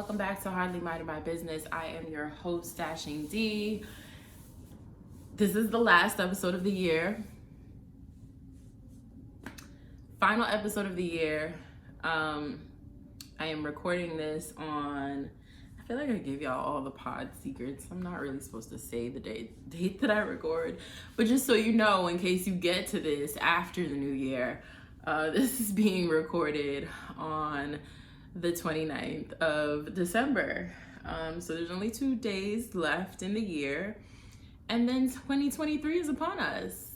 Welcome back to Hardly Minding My Business. I am your host, Dashing D. This is the last episode of the year. Final episode of the year. I am recording this on, I feel like I gave y'all all the pod secrets. I'm not really supposed to say the date that I record, but just so you know, in case you get to this after the new year, this is being recorded on the 29th of December. So there's only 2 days left in the year, and then 2023 is upon us.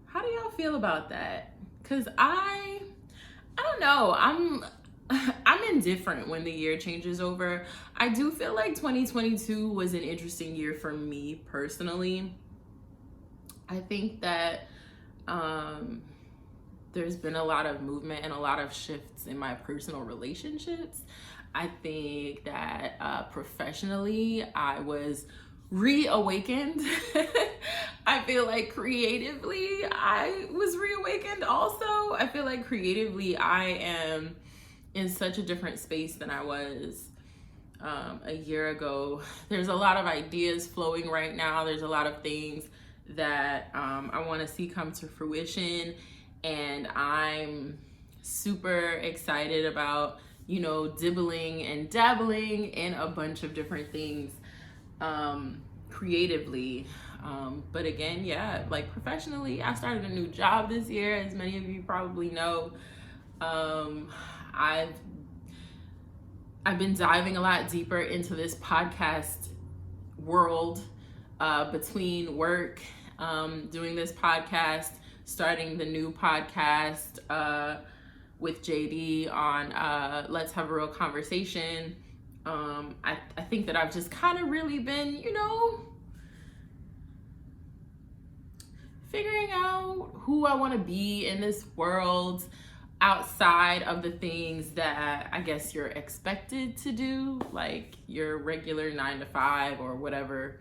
How do y'all feel about that? Cause I don't know. I'm indifferent when the year changes over. I do feel like 2022 was an interesting year for me personally. I think that there's been a lot of movement and a lot of shifts in my personal relationships. I think that professionally, I was reawakened. I feel like creatively, I was reawakened also. I feel like creatively, I am in such a different space than I was a year ago. There's a lot of ideas flowing right now. There's a lot of things that I want to see come to fruition. And I'm super excited about, dibbling and dabbling in a bunch of different things creatively. But again, like professionally, I started a new job this year, as many of you probably know. I've been diving a lot deeper into this podcast world between work, doing this podcast, starting the new podcast with JD on Let's Have a Real Conversation. I think that I've just kind of really been, figuring out who I want to be in this world outside of the things that I guess you're expected to do, like your regular 9 to 5 or whatever,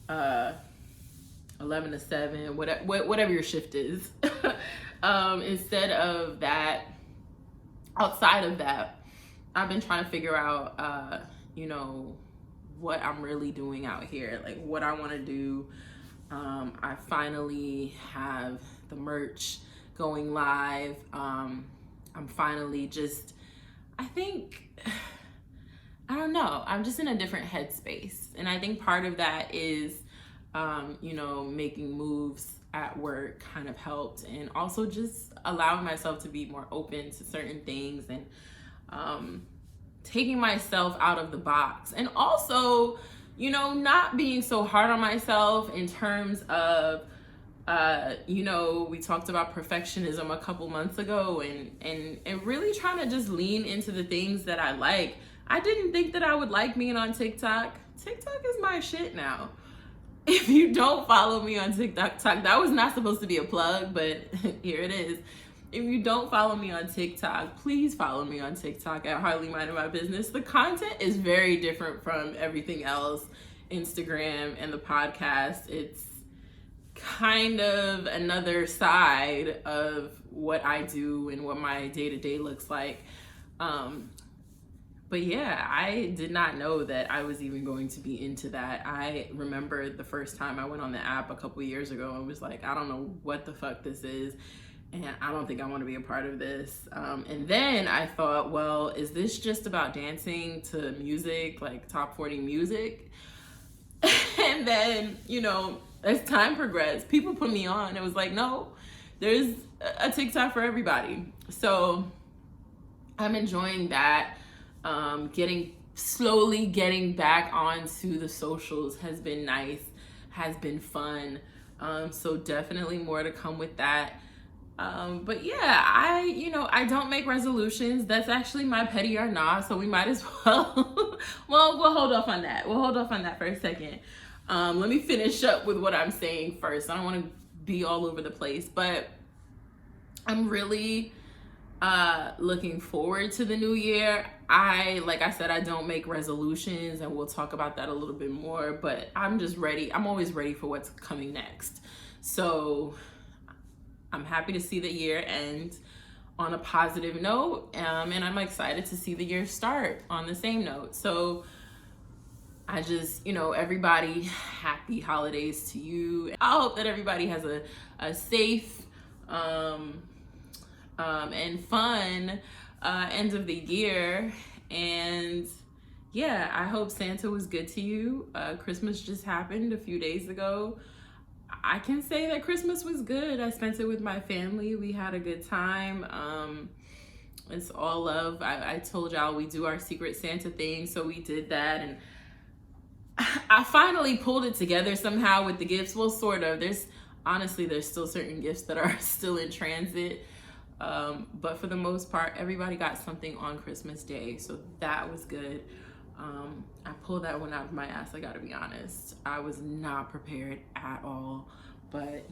11 to 7, whatever your shift is. Instead of that, outside of that, I've been trying to figure out, what I'm really doing out here, like what I want to do. I finally have the merch going live. I'm finally I don't know, I'm just in a different headspace. And I think part of that is, making moves at work kind of helped, and also just allowing myself to be more open to certain things, and taking myself out of the box, and also, not being so hard on myself in terms of, we talked about perfectionism a couple months ago, and really trying to just lean into the things that I like. I didn't think that I would like being on TikTok. TikTok is my shit now. If you don't follow me on TikTok, that was not supposed to be a plug, but here it is. If you don't follow me on TikTok, please follow me on TikTok at Hardly Minding My Business. The content is very different from everything else, Instagram and the podcast. It's kind of another side of what I do and what my day-to-day looks like. But yeah, I did not know that I was even going to be into that. I remember the first time I went on the app a couple years ago and was like, I don't know what the fuck this is, and I don't think I want to be a part of this. And then I thought, well, is this just about dancing to music, like top 40 music? And then, as time progressed, people put me on. It was like, no, there's a TikTok for everybody. So I'm enjoying that. Slowly getting back onto the socials has been nice, has been fun. So definitely more to come with that. But yeah, I don't make resolutions. That's actually my petty or not. So we might as well, well, we'll hold off on that. We'll hold off on that for a second. Let me finish up with what I'm saying first. I don't want to be all over the place, but I'm really looking forward to the new year. Like I said, I don't make resolutions, and we'll talk about that a little bit more, but I'm just ready. I'm always ready for what's coming next. So I'm happy to see the year end on a positive note, and I'm excited to see the year start on the same note. So I just, everybody, happy holidays to you. I hope that everybody has a safe and fun end of the year. And yeah, I hope Santa was good to you. Christmas just happened a few days ago. I can say that Christmas was good. I spent it with my family. We had a good time. It's all love. I told y'all we do our Secret Santa thing, so we did that, and I finally pulled it together somehow with the gifts. Well, sort of. There's still certain gifts that are still in transit, but for the most part, everybody got something on Christmas Day, so that was good. I pulled that one out of my ass, I gotta be honest. I was not prepared at all, but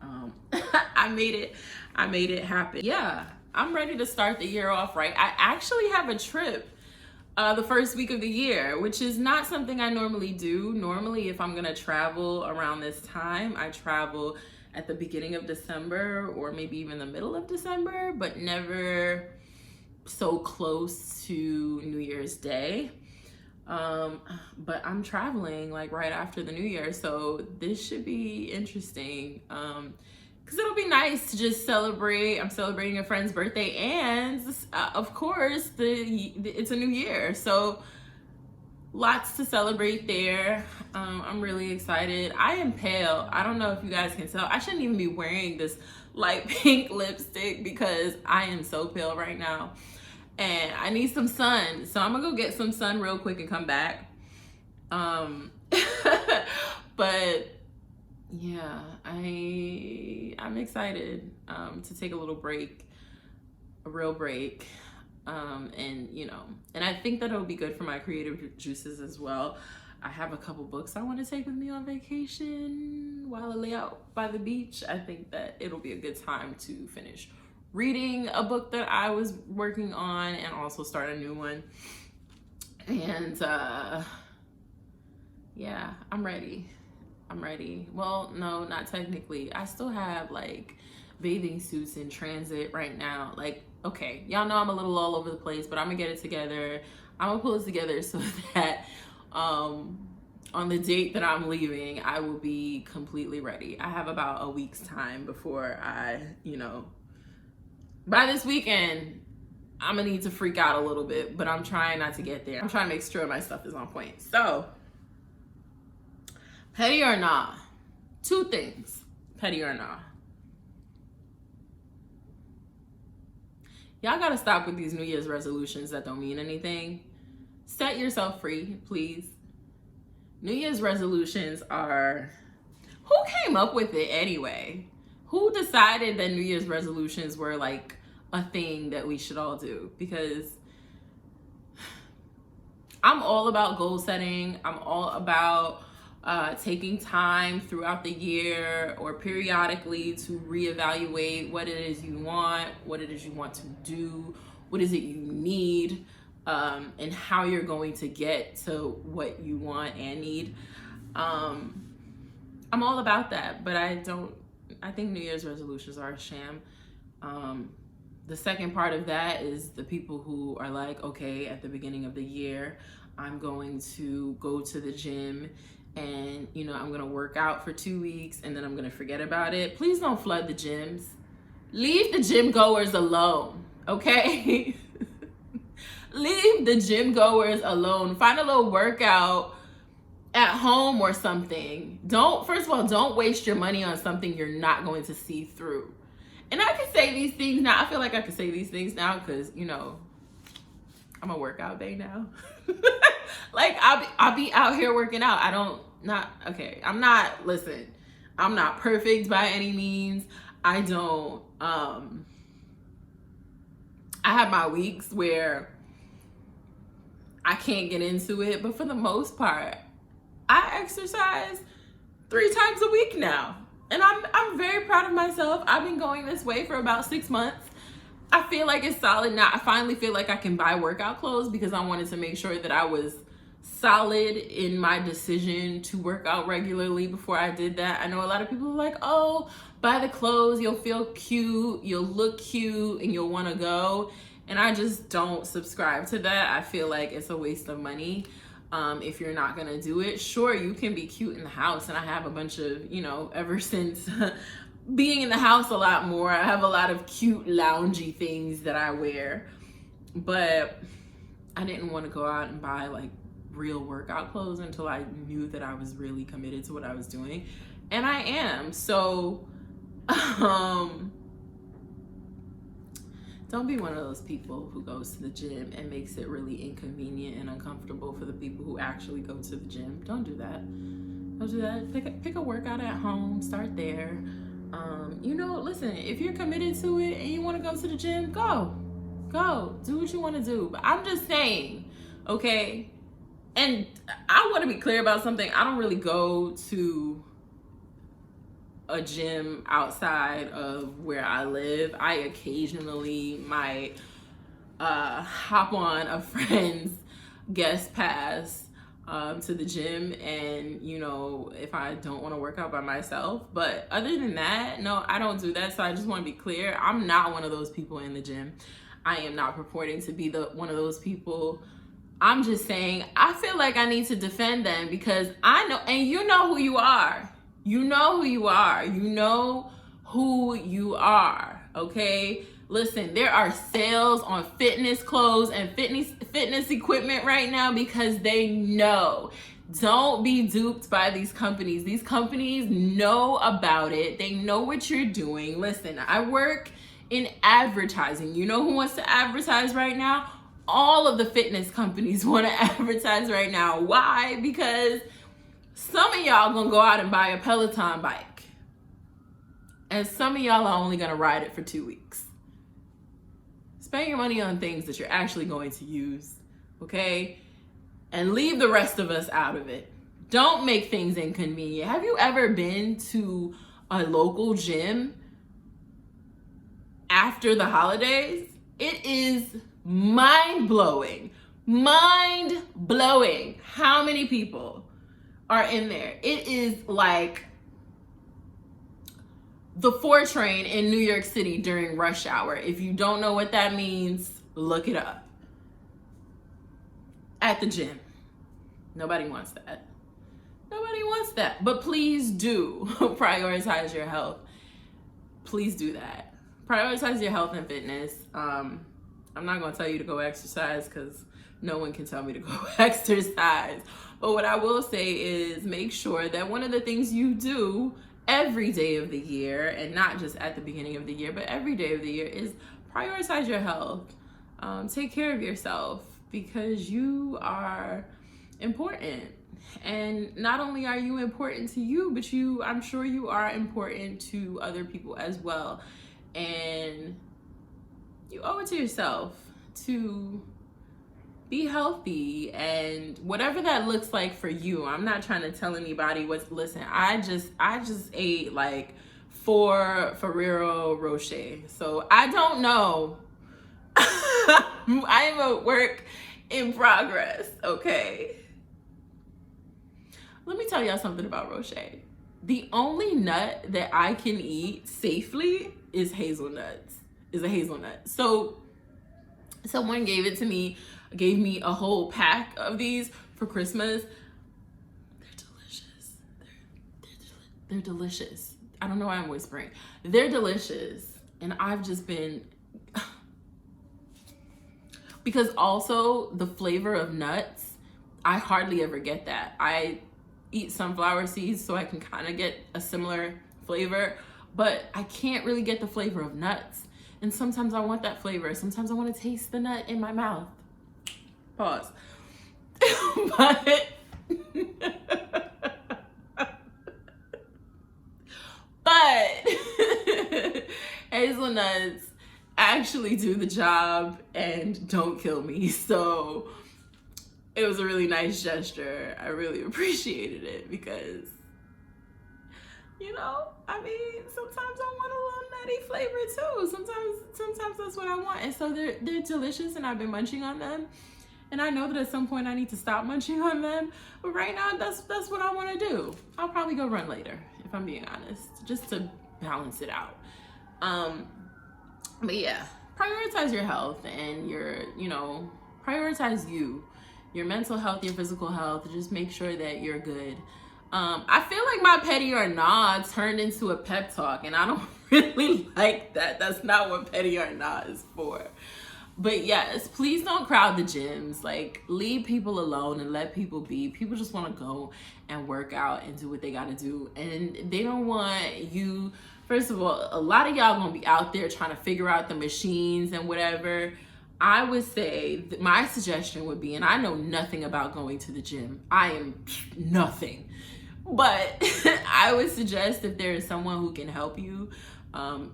I made it happen. Yeah, I'm ready to start the year off right. I actually have a trip the first week of the year, which is not something I normally do. Normally, if I'm gonna travel around this time, I travel at the beginning of December or maybe even the middle of December, but never so close to New Year's Day. But I'm traveling like right after the New Year, so this should be interesting. Because it'll be nice to just celebrate. I'm celebrating a friend's birthday, and of course, it's a new year, so lots to celebrate there. I'm really excited. I am pale. I don't know if you guys can tell. I shouldn't even be wearing this light pink lipstick because I am so pale right now. And I need some sun, so I'm gonna go get some sun real quick and come back. But yeah, I'm excited to take a little break, a real break, and I think that it'll be good for my creative juices as well. I have a couple books I want to take with me on vacation while I lay out by the beach. I think that it'll be a good time to finish reading a book that I was working on and also start a new one. And yeah, I'm ready. Well, no, not technically. I still have like bathing suits in transit right now. Like, okay, y'all know I'm a little all over the place, but I'm gonna get it together. I'm gonna pull it together so that on the date that I'm leaving, I will be completely ready. I have about a week's time before by this weekend, I'm gonna need to freak out a little bit, but I'm trying not to get there. I'm trying to make sure my stuff is on point. So, petty or nah? Two things, petty or nah. Y'all gotta stop with these New Year's resolutions that don't mean anything. Set yourself free, please. New Year's resolutions are, who came up with it anyway? Who decided that New Year's resolutions were like a thing that we should all do? Because I'm all about goal setting. I'm all about taking time throughout the year or periodically to reevaluate what it is you want, what it is you want to do, what is it you need, and how you're going to get to what you want and need. I'm all about that, but I think New Year's resolutions are a sham. The second part of that is the people who are like, okay, at the beginning of the year, I'm going to go to the gym and, I'm going to work out for 2 weeks and then I'm going to forget about it. Please don't flood the gyms. Leave the gym goers alone, okay? Leave the gym goers alone. Find a little workout at home or something. First of all, don't waste your money on something you're not going to see through. And I can say these things now. I feel like I can say these things now because, I'm a workout bae now. Like I'll be out here working out. I'm not perfect by any means. I have my weeks where I can't get into it, but for the most part, I exercise 3 times a week now. And I'm very proud of myself. I've been going this way for about 6 months. I feel like it's solid now. I finally feel like I can buy workout clothes because I wanted to make sure that I was solid in my decision to work out regularly before I did that. I know a lot of people are like, oh, buy the clothes, you'll feel cute, you'll look cute, and you'll want to go. And I just don't subscribe to that. I feel like it's a waste of money if you're not going to do it. Sure, you can be cute in the house. And I have a bunch of, ever since being in the house a lot more, I have a lot of cute loungy things that I wear. But I didn't want to go out and buy like real workout clothes until I knew that I was really committed to what I was doing. And I am. So don't be one of those people who goes to the gym and makes it really inconvenient and uncomfortable for the people who actually go to the gym. Don't do that. Don't do that. Pick a workout at home. Start there. Listen, if you're committed to it and you want to go to the gym, go. Do what you want to do. But I'm just saying, okay? And I want to be clear about something. I don't really go to a gym outside of where I live. I occasionally might hop on a friend's guest pass to the gym, and if I don't want to work out by myself. But other than that, no, I don't do that. So I just want to be clear, I'm not one of those people in the gym. I am not purporting to be one of those people. I'm just saying I feel like I need to defend them because I know, and you know who you are. You know who you are. You know who you are, okay? Listen, there are sales on fitness clothes and fitness equipment right now because they know. Don't be duped by these companies. These companies know about it. They know what you're doing. Listen, I work in advertising. You know who wants to advertise right now? All of the fitness companies want to advertise right now. Why? Because some of y'all gonna go out and buy a Peloton bike. And some of y'all are only gonna ride it for 2 weeks. Spend your money on things that you're actually going to use, okay? And leave the rest of us out of it. Don't make things inconvenient. Have you ever been to a local gym after the holidays? It is mind-blowing how many people are in there. It is like the 4 train in New York City during rush hour. If you don't know what that means, look it up. At the gym. Nobody wants that. Nobody wants that. But please do prioritize your health. Please do that. Prioritize your health and fitness. I'm not going to tell you to go exercise because no one can tell me to go exercise. But what I will say is make sure that one of the things you do every day of the year, and not just at the beginning of the year, but every day of the year, is prioritize your health. Take care of yourself because you are important. And not only are you important to you, but I'm sure you are important to other people as well. And you owe it to yourself to be healthy, and whatever that looks like for you. I'm not trying to tell anybody listen, I just ate like 4 Ferrero Rocher. So I don't know. I am a work in progress, okay? Let me tell y'all something about Rocher. The only nut that I can eat safely is hazelnuts. Is a hazelnut. So someone gave me a whole pack of these for Christmas. They're delicious. They're delicious. I don't know why I'm whispering. They're delicious. And I've just been, because also the flavor of nuts, I hardly ever get that. I eat sunflower seeds so I can kind of get a similar flavor, but I can't really get the flavor of nuts. And sometimes I want that flavor. Sometimes I want to taste the nut in my mouth. Pause. but hazelnuts actually do the job and don't kill me. So it was a really nice gesture. I really appreciated it because, sometimes I want a little nutty flavor too. Sometimes that's what I want. And so they're delicious, and I've been munching on them. And I know that at some point I need to stop munching on them. But right now, that's what I want to do. I'll probably go run later, if I'm being honest, just to balance it out. But yeah, prioritize your health and prioritize your mental health, your physical health. Just make sure that you're good. I feel like my petty or nah turned into a pep talk, and I don't really like that. That's not what petty or nah is for. But yes, please don't crowd the gyms. Like, leave people alone and let people be. People just want to go and work out and do what they got to do. And they don't want you. First of all, a lot of y'all going to be out there trying to figure out the machines and whatever. I would say my suggestion would be, and I know nothing about going to the gym. I am nothing. But I would suggest if there is someone who can help you,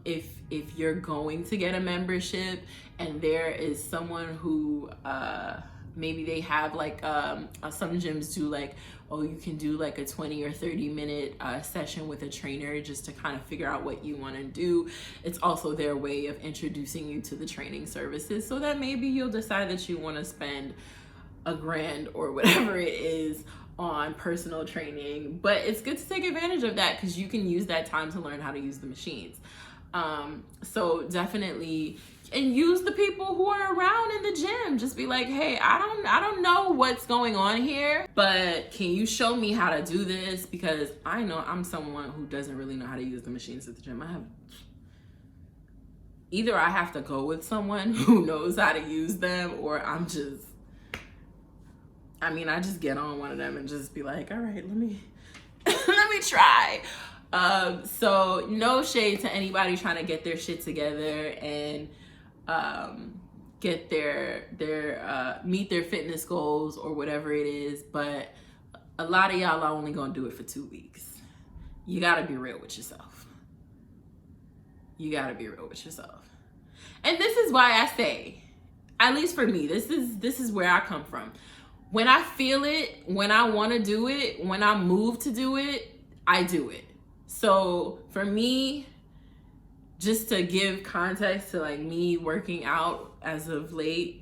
if you're going to get a membership and there is someone who maybe they have like some gyms do like, oh, you can do like a 20 or 30 minute session with a trainer just to kind of figure out what you want to do. It's also their way of introducing you to the training services, so that maybe you'll decide that you want to spend $1,000 or whatever it is on personal training. But it's good to take advantage of that because you can use that time to learn how to use the machines. So definitely, and use the people who are around in the gym. Just be like, hey, I don't know what's going on here, but can you show me how to do this? Because I know I'm someone who doesn't really know how to use the machines at the gym. Either I have to go with someone who knows how to use them, or I just get on one of them and just be like, all right, let me try. So no shade to anybody trying to get their shit together and get their meet their fitness goals or whatever it is, but a lot of y'all are only gonna do it for 2 weeks. You gotta be real with yourself. And this is why I say, at least for me, this is where I come from. When I feel it, when I want to do it, when I move to do it, I do it. So for me, just to give context to like me working out as of late,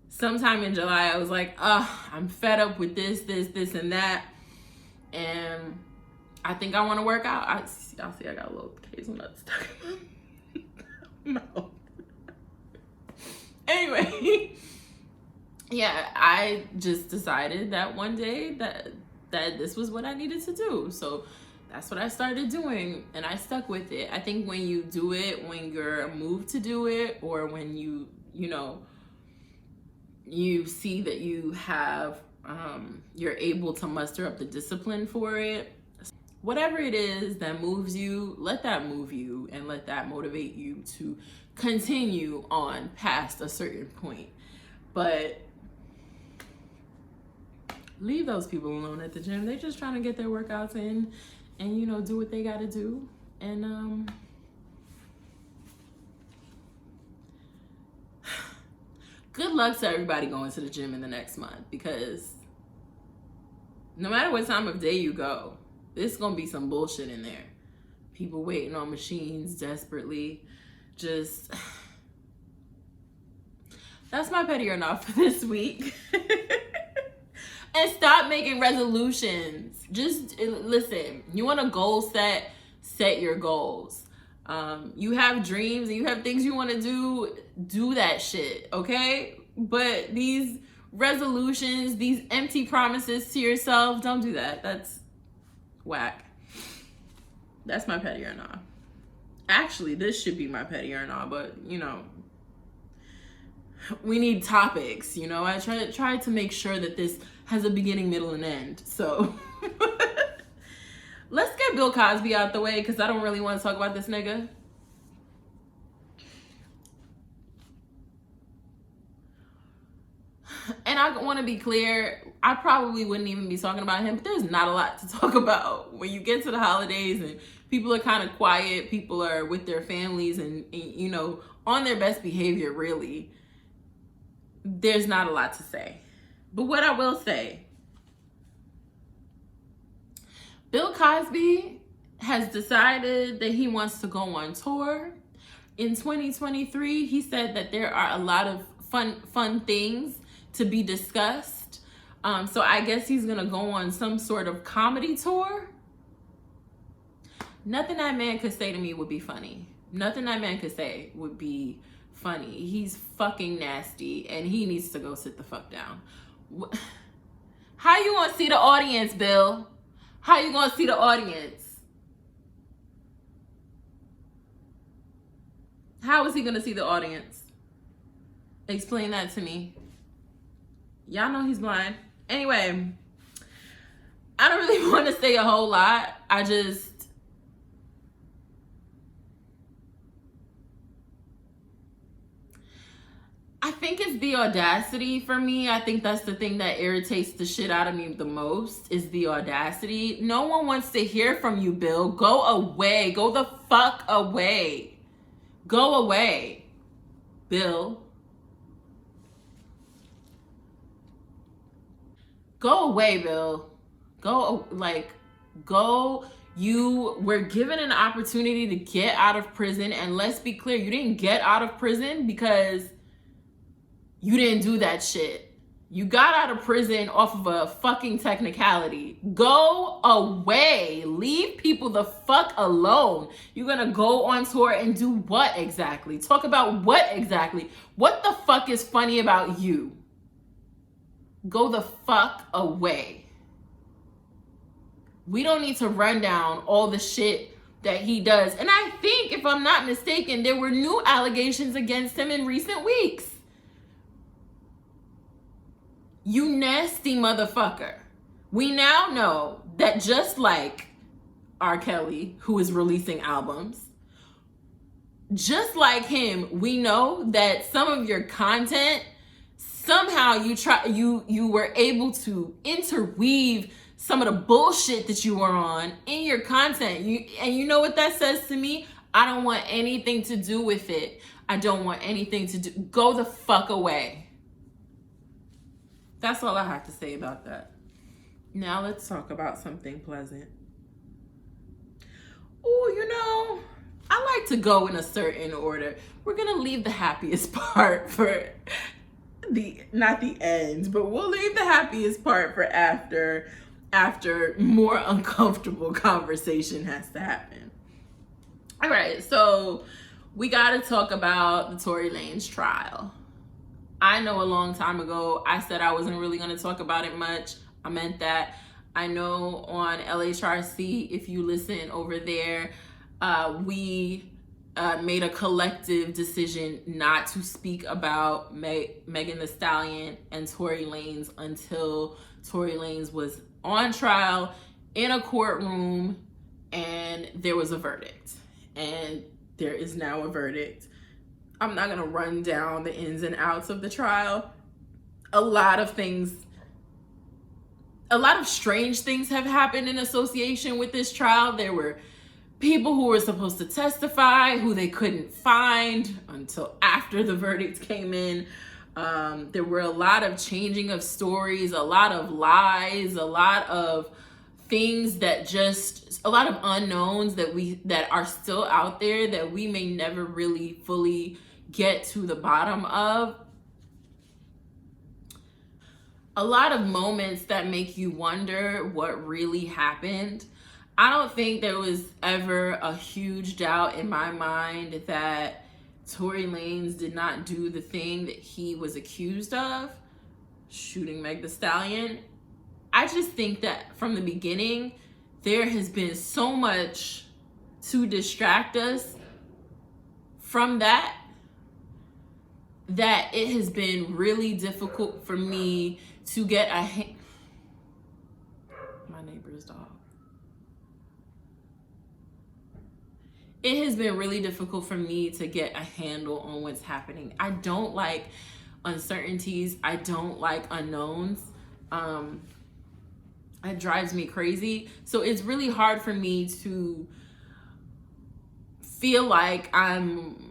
sometime in July, I was like, I'm fed up with this, and that. And I think I want to work out. Y'all see I got a little hazelnut stuck in my mouth. Anyway. Yeah, I just decided that one day that this was what I needed to do. So that's what I started doing, and I stuck with it. I think when you do it, when you're moved to do it, or when you see that you have, you're able to muster up the discipline for it, whatever it is that moves you, let that move you and let that motivate you to continue on past a certain point. But leave those people alone at the gym. They're just trying to get their workouts in and, do what they got to do. And good luck to everybody going to the gym in the next month, because no matter what time of day you go, there's going to be some bullshit in there. People waiting on machines desperately. Just, that's my petty or not for this week. And stop making resolutions. Just listen, you want a goal set your goals. You have dreams and you have things you want to do that shit, okay? But these resolutions, these empty promises to yourself, don't do that. That's whack. That's my petty or not. Actually, this should be my petty or not, but we need topics, I try to make sure that this has a beginning, middle, and end. So let's get Bill Cosby out the way, because I don't really want to talk about this nigga. And I want to be clear, I probably wouldn't even be talking about him, but there's not a lot to talk about when you get to the holidays and people are kind of quiet, people are with their families and on their best behavior, really. There's not a lot to say. But what I will say, Bill Cosby has decided that he wants to go on tour. In 2023, he said that there are a lot of fun things to be discussed. So I guess he's gonna go on some sort of comedy tour. Nothing that man could say to me would be funny. Nothing that man could say would be funny. He's fucking nasty and he needs to go sit the fuck down. How you gonna see the audience, Bill? How you gonna see the audience? How is he gonna see the audience? Explain that to me. Y'all know he's blind. Anyway, I don't really want to say a whole lot. I think it's the audacity for me. I think that's the thing that irritates the shit out of me the most, is the audacity. No one wants to hear from you, Bill. Go away. Go the fuck away. Go away, Bill. Go away, Bill. Go. You were given an opportunity to get out of prison, and let's be clear, you didn't get out of prison because you didn't do that shit. You got out of prison off of a fucking technicality. Go away. Leave people the fuck alone. You're gonna go on tour and do what exactly? Talk about what exactly? What the fuck is funny about you? Go the fuck away. We don't need to run down all the shit that he does. And I think, if I'm not mistaken, there were new allegations against him in recent weeks. You nasty motherfucker. We now know that just like R. Kelly, who is releasing albums, just like him, we know that some of your content, somehow you were able to interweave some of the bullshit that you were on in your content. And you know what that says to me? I don't want anything to do with it. I don't want anything to do. Go the fuck away. That's all I have to say about that. Now let's talk about something pleasant. Oh, I like to go in a certain order. We're gonna leave the happiest part for not the end, but we'll leave the happiest part for after more uncomfortable conversation has to happen. All right, so we gotta talk about the Tory Lanez trial. I know a long time ago, I said I wasn't really going to talk about it much. I meant that. I know on LHRC, if you listen over there, we made a collective decision not to speak about Megan Thee Stallion and Tory Lanez until Tory Lanez was on trial in a courtroom and there was a verdict. And there is now a verdict. I'm not gonna run down the ins and outs of the trial. A lot of strange things have happened in association with this trial. There were people who were supposed to testify who they couldn't find until after the verdict came in. There were a lot of changing of stories, a lot of lies, a lot of things a lot of unknowns that are still out there that we may never really fully get to the bottom of. A lot of moments that make you wonder what really happened. I don't think there was ever a huge doubt in my mind that Tory Lanez did not do the thing that he was accused of, shooting Meg Thee Stallion. I just think that from the beginning, there has been so much to distract us from that it has been really difficult for me to get my neighbor's dog. It has been really difficult for me to get a handle on what's happening. I don't like uncertainties. I don't like unknowns. It drives me crazy. So it's really hard for me to feel like I'm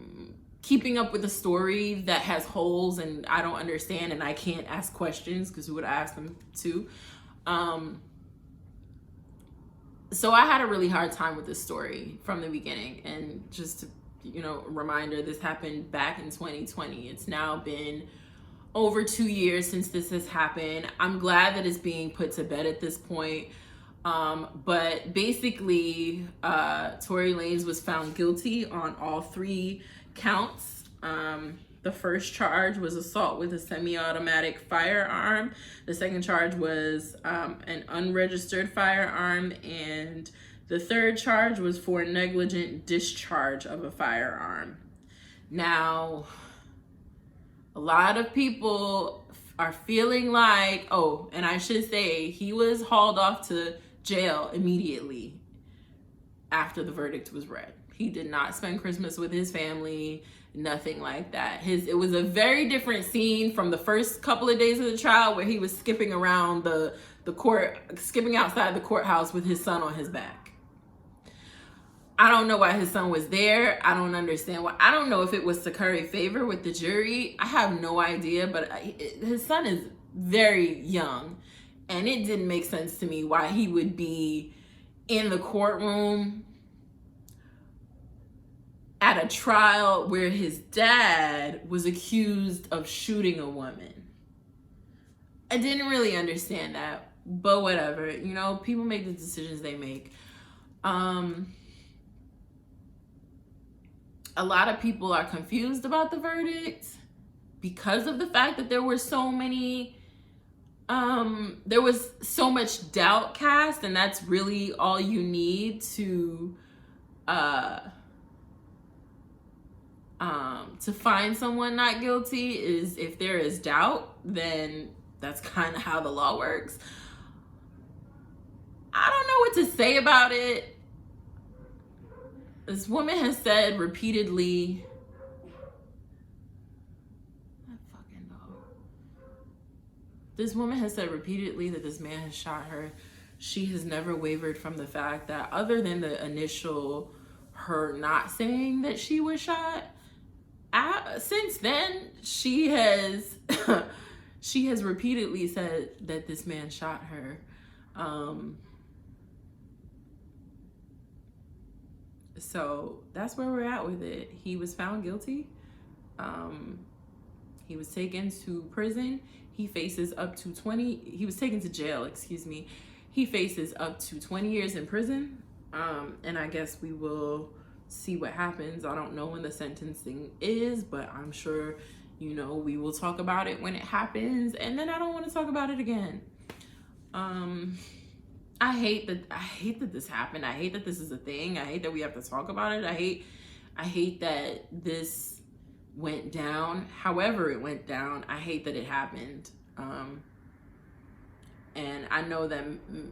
keeping up with a story that has holes and I don't understand and I can't ask questions because who would ask them to? So I had a really hard time with this story from the beginning. And just to, reminder, this happened back in 2020. It's now been over 2 years since this has happened. I'm glad that it's being put to bed at this point. But basically, Tory Lanez was found guilty on all 3 counts. The first charge was assault with a semi-automatic firearm. The second charge was an unregistered firearm. And the third charge was for negligent discharge of a firearm. Now, a lot of people are feeling like, oh, and I should say, he was hauled off to jail immediately after the verdict was read. He did not spend Christmas with his family, nothing like that. It was a very different scene from the first couple of days of the trial, where he was skipping around the court, skipping outside the courthouse with his son on his back. I don't know why his son was there. I don't understand why. I don't know if it was to curry favor with the jury. I have no idea, but his son is very young, and it didn't make sense to me why he would be in the courtroom at a trial where his dad was accused of shooting a woman. I didn't really understand that, but whatever. You know, people make the decisions they make. A lot of people are confused about the verdict because of the fact that there were so many, there was so much doubt cast, and that's really all you need to find someone not guilty. Is if there is doubt, then that's kind of how the law works. I don't know what to say about it. This woman has said repeatedly, this woman has said repeatedly that this man has shot her. She has never wavered from the fact that, other than the initial her not saying that she was shot, since then she has she has repeatedly said that this man shot her. So that's where we're at with it. He was found guilty. He was taken to prison. He faces up to he was taken to jail, excuse me. He faces up to 20 years in prison. And I guess we will see what happens. I don't know when the sentencing is, but I'm sure, you know, we will talk about it when it happens. And then I don't want to talk about it again. I hate that this happened. I hate that this is a thing. I hate that we have to talk about it. I hate that this went down. However it went down, I hate that it happened. And I know that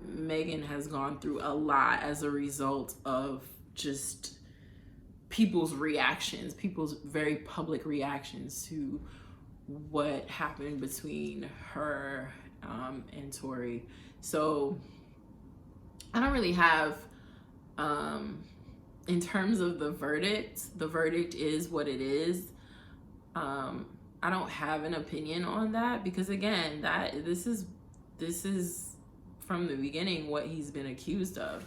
Megan has gone through a lot as a result of just people's reactions, people's very public reactions to what happened between her and Tory. So I don't really have, in terms of the verdict is what it is. I don't have an opinion on that because, again, this is from the beginning what he's been accused of.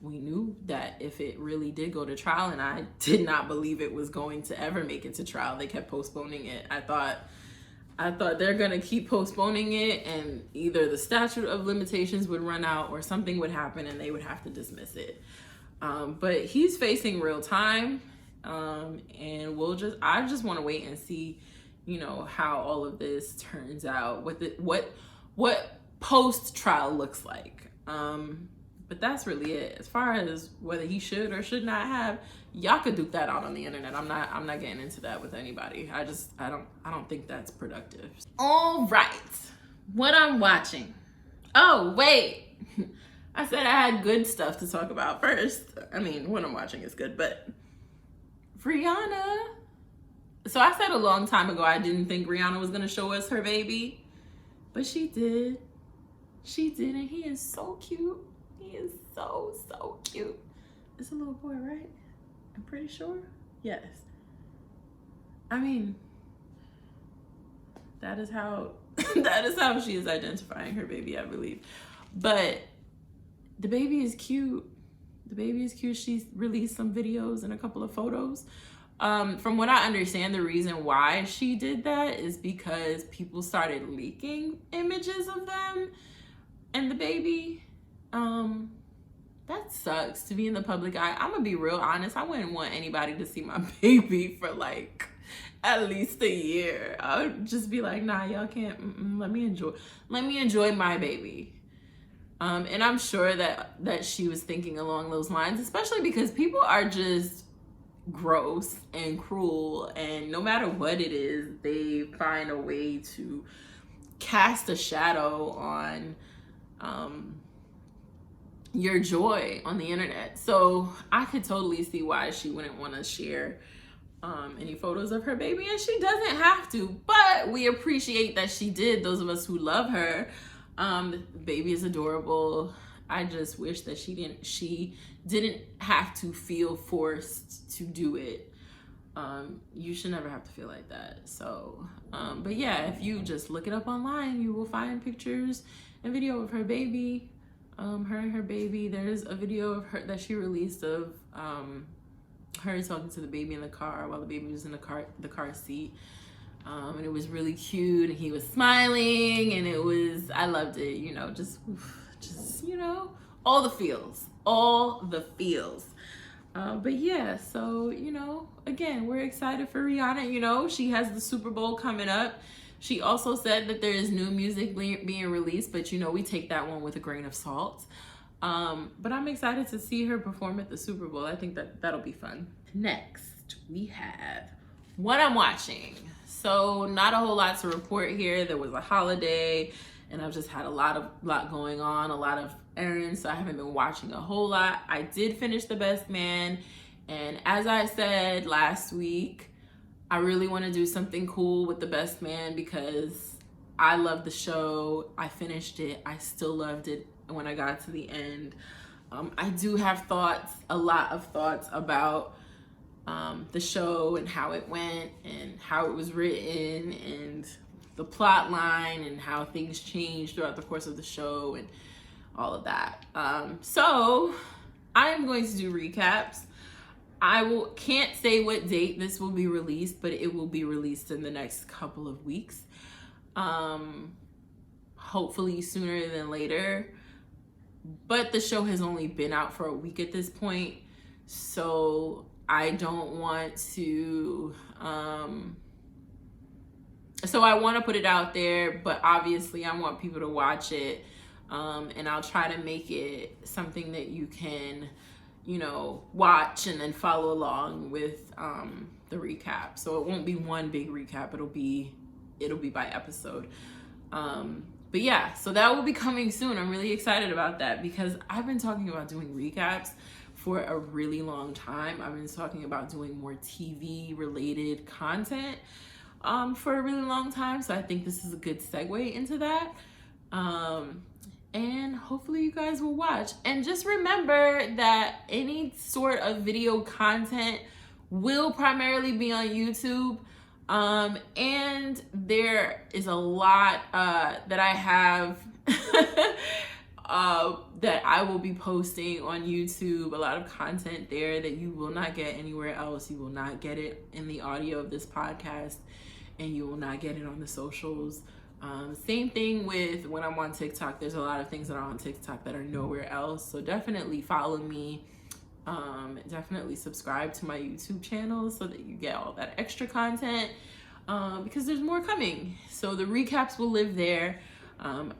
We knew that if it really did go to trial, and I did not believe it was going to ever make it to trial. They kept postponing it. I thought they're gonna keep postponing it, and either the statute of limitations would run out or something would happen and they would have to dismiss it. But he's facing real time, and I just want to wait and see, you know, how all of this turns out, what post trial looks like. But that's really it. As far as whether he should or should not have, y'all could duke that out on the internet. I'm not getting into that with anybody. I don't think that's productive. All right, what I'm watching. Oh wait, I said I had good stuff to talk about first. I mean, what I'm watching is good, but Rihanna. So I said a long time ago I didn't think Rihanna was gonna show us her baby, but she did. She did, and he is so cute. He is so cute. It's a little boy, right? I'm pretty sure. Yes. I mean, that is how she is identifying her baby, I believe. But the baby is cute. The baby is cute. She's released some videos and a couple of photos. From what I understand, the reason why she did that is because people started leaking images of them and the baby. That sucks to be in the public eye. I'm gonna be real honest. I wouldn't want anybody to see my baby for like at least a year. I would just be like, nah, y'all can't. Let me enjoy my baby. And I'm sure that she was thinking along those lines, especially because people are just gross and cruel, and no matter what it is, they find a way to cast a shadow on your joy on the internet. So I could totally see why she wouldn't want to share any photos of her baby, and she doesn't have to, but we appreciate that she did. Those of us who love her, the baby is adorable. I just wish that she didn't have to feel forced to do it. You should never have to feel like that. So but yeah, if you just look it up online, you will find pictures and video of her baby, her and her baby. There's a video of her that she released of her talking to the baby in the car while the baby was in the car seat. And it was really cute, and he was smiling, and I loved it, you know, just, you know, all the feels. But yeah, so, you know, again, we're excited for Rihanna. You know, she has the Super Bowl coming up. She also said that there is new music being released, but, you know, we take that one with a grain of salt. But I'm excited to see her perform at the Super Bowl. I think that'll be fun. Next, we have what I'm watching. So not a whole lot to report here. There was a holiday, and I've just had a lot going on, a lot of errands, so I haven't been watching a whole lot. I did finish The Best Man, and as I said last week, I really want to do something cool with The Best Man because I love the show. I finished it. I still loved it when I got to the end. I do have a lot of thoughts about the show and how it went and how it was written and the plot line and how things changed throughout the course of the show and all of that. So I am going to do recaps. Can't say what date this will be released, but it will be released in the next couple of weeks. Hopefully sooner than later. But the show has only been out for a week at this point, so I don't want to, so I want to put it out there, but obviously I want people to watch it, and I'll try to make it something that you can, you know, watch and then follow along with the recap. So it won't be one big recap, it'll be by episode. But yeah, so that will be coming soon. I'm really excited about that because I've been talking about doing recaps for a really long time. I've been talking about doing more TV related content for a really long time. So I think this is a good segue into that. And hopefully you guys will watch. And just remember that any sort of video content will primarily be on YouTube. And there is a lot that I have that I will be posting on YouTube, a lot of content there that you will not get anywhere else. You will not get it in the audio of this podcast, and you will not get it on the socials. Same thing with when I'm on TikTok. There's a lot of things that are on TikTok that are nowhere else. So definitely follow me. Definitely subscribe to my YouTube channel so that you get all that extra content, because there's more coming. So the recaps will live there.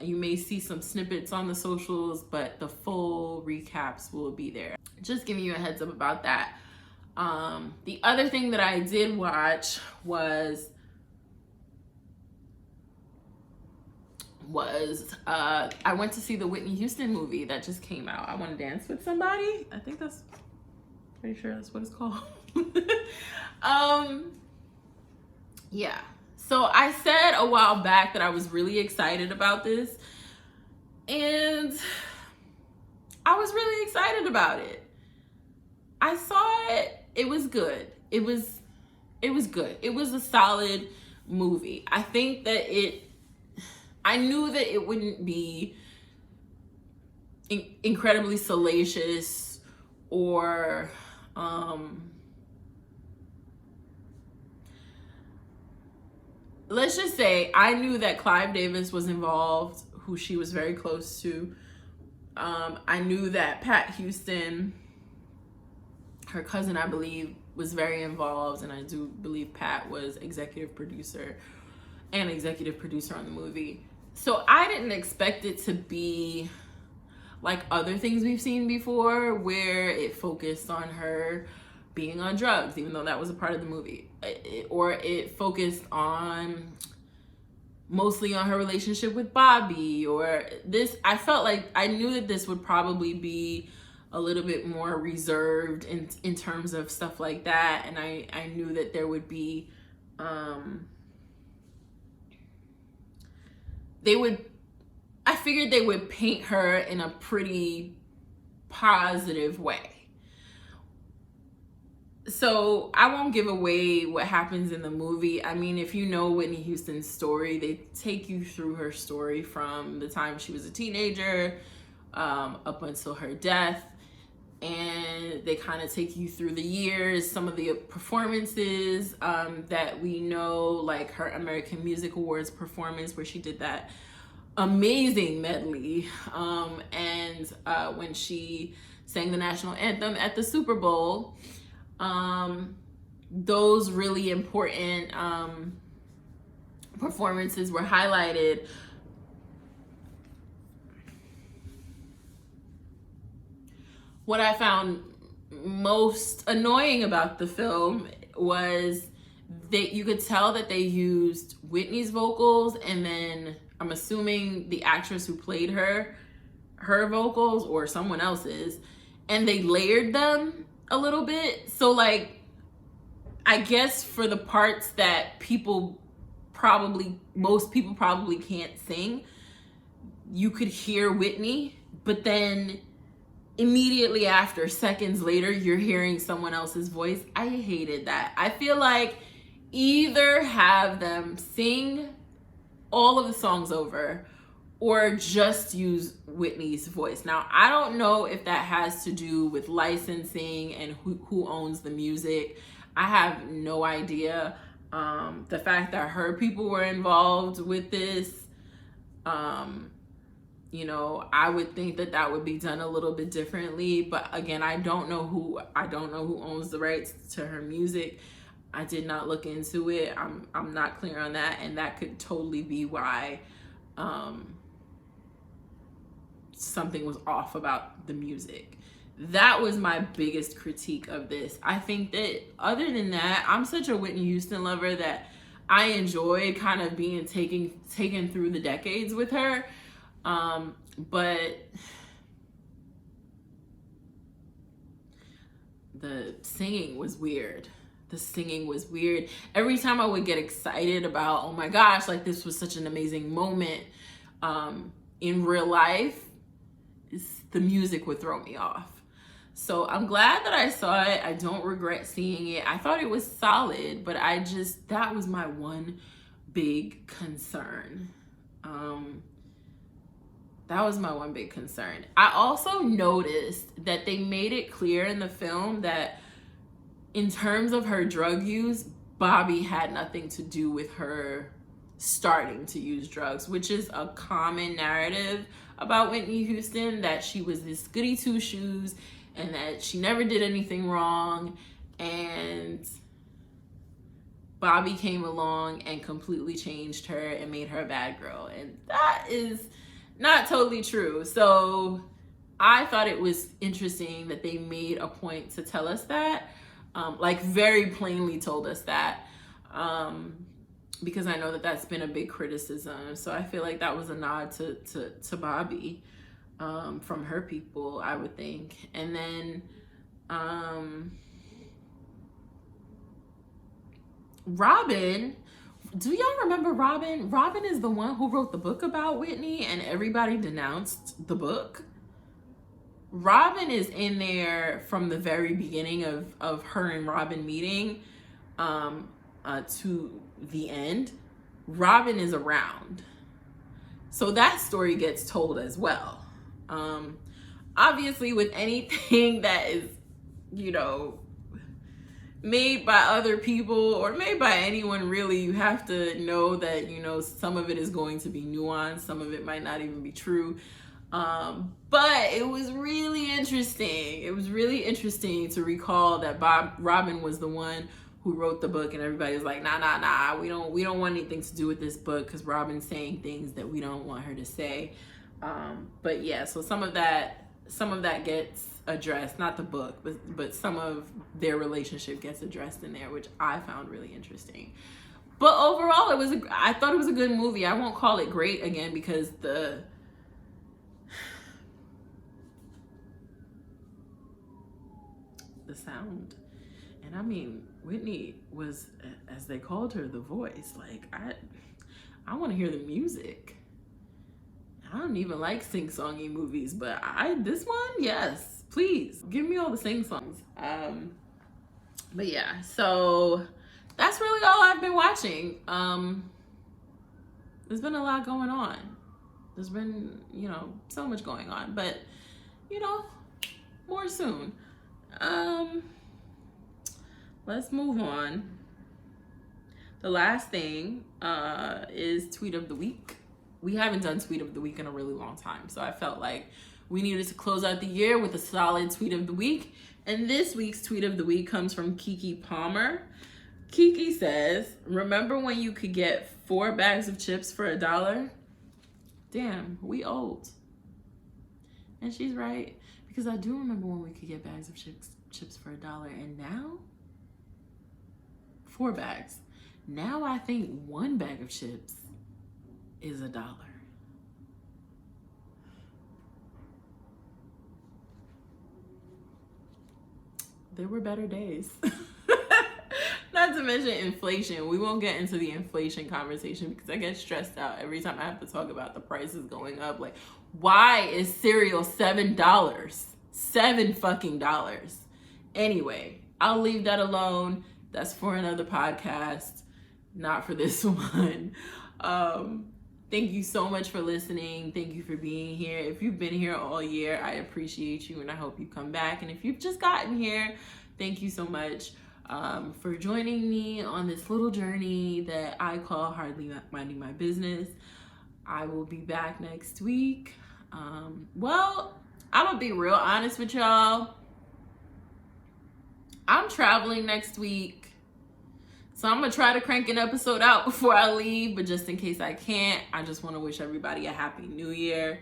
You may see some snippets on the socials, but the full recaps will be there. Just giving you a heads up about that. The other thing that I did watch was I went to see the Whitney Houston movie that just came out. I Want to Dance with Somebody. I think pretty sure that's what it's called. Yeah. So I said a while back that I was really excited about this, and I was really excited about it. I saw it. It was good. It was good. It was a solid movie. I think that I knew that it wouldn't be incredibly salacious or let's just say I knew that Clive Davis was involved, who she was very close to. I knew that Pat Houston, her cousin, I believe, was very involved, and I do believe Pat was executive producer on the movie. So I didn't expect it to be like other things we've seen before, where it focused on her being on drugs, even though that was a part of the movie, or it focused on mostly on her relationship with Bobby, or this. I felt like I knew that this would probably be a little bit more reserved in terms of stuff like that, and I knew that there would be I figured they would paint her in a pretty positive way. So I won't give away what happens in the movie. I mean, if you know Whitney Houston's story, they take you through her story from the time she was a teenager up until her death. And they kind of take you through the years, some of the performances that we know, like her American Music Awards performance where she did that amazing medley, and when she sang the national anthem at the Super Bowl. Those really important performances were highlighted. What I found most annoying about the film was that you could tell that they used Whitney's vocals, and then I'm assuming the actress who played her vocals or someone else's, and they layered them a little bit. So like, I guess for the parts that most people probably can't sing, you could hear Whitney, but then immediately after, seconds later, you're hearing someone else's voice. I hated that. I feel like either have them sing all of the songs over or just use Whitney's voice. Now, I don't know if that has to do with licensing and who owns the music. I have no idea. The fact that her people were involved with this, you know, I would think that would be done a little bit differently. But again, I don't know who owns the rights to her music. I did not look into it. I'm not clear on that, and that could totally be why something was off about the music. That was my biggest critique of this. I think that other than that, I'm such a Whitney Houston lover that I enjoyed kind of being taken through the decades with her. But the singing was weird. Every time I would get excited about, oh my gosh, like this was such an amazing moment in real life, the music would throw me off. So I'm glad that I saw it. I don't regret seeing it. I thought it was solid, but that was my one big concern. That was my one big concern. I also noticed that they made it clear in the film that in terms of her drug use, Bobby had nothing to do with her starting to use drugs, which is a common narrative about Whitney Houston, that she was this goody two-shoes and that she never did anything wrong, and Bobby came along and completely changed her and made her a bad girl. And that is not totally true. So I thought it was interesting that they made a point to tell us that, like very plainly told us that, because I know that that's been a big criticism. So I feel like that was a nod to Bobby from her people, I would think. And then Robin, do y'all remember Robin? Robin is the one who wrote the book about Whitney and everybody denounced the book. Robin is in there from the very beginning of her and Robin meeting to the end. Robin is around. So that story gets told as well. Obviously with anything that is, you know, made by other people or made by anyone really, you have to know that, you know, some of it is going to be nuanced, some of it might not even be true. But it was really interesting. It was really interesting to recall that Robin was the one who wrote the book, and everybody was like, nah, we don't want anything to do with this book because Robin's saying things that we don't want her to say. But yeah, so some of that gets addressed, not the book, but some of their relationship gets addressed in there, which I found really interesting. But overall, I thought it was a good movie. I won't call it great again because the sound, and I mean, Whitney was, as they called her, the voice. Like, I want to hear the music. I don't even like sing-songy movies, but this one, yes, please give me all the sing-songs. But yeah, so that's really all I've been watching. There's been a lot going on. There's been, you know, so much going on, but you know, more soon. Let's move on. The last thing is tweet of the week. We haven't done tweet of the week in a really long time, so I felt like we needed to close out the year with a solid tweet of the week. And this week's tweet of the week comes from Kiki Palmer. Kiki says, "Remember when you could get 4 bags of chips for $1? Damn, we old." And she's right, because I do remember when we could get bags of chips for $1, and now 4 bags. Now I think 1 bag of chips is $1. There were better days. Not to mention inflation. We won't get into the inflation conversation because I get stressed out every time I have to talk about the prices going up. Like, why is cereal $7? $7 fucking dollars. Anyway, I'll leave that alone. That's for another podcast, not for this one. Thank you so much for listening. Thank you for being here. If you've been here all year, I appreciate you and I hope you come back. And if you've just gotten here, thank you so much for joining me on this little journey that I call Hardly Minding My Business. I will be back next week. Well, I'm gonna be real honest with y'all. I'm traveling next week. So I'm going to try to crank an episode out before I leave, but just in case I can't, I just want to wish everybody a happy new year.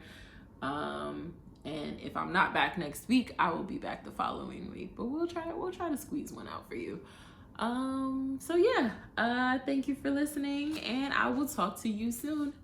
And if I'm not back next week, I will be back the following week, but we'll try to squeeze one out for you. So yeah, thank you for listening and I will talk to you soon.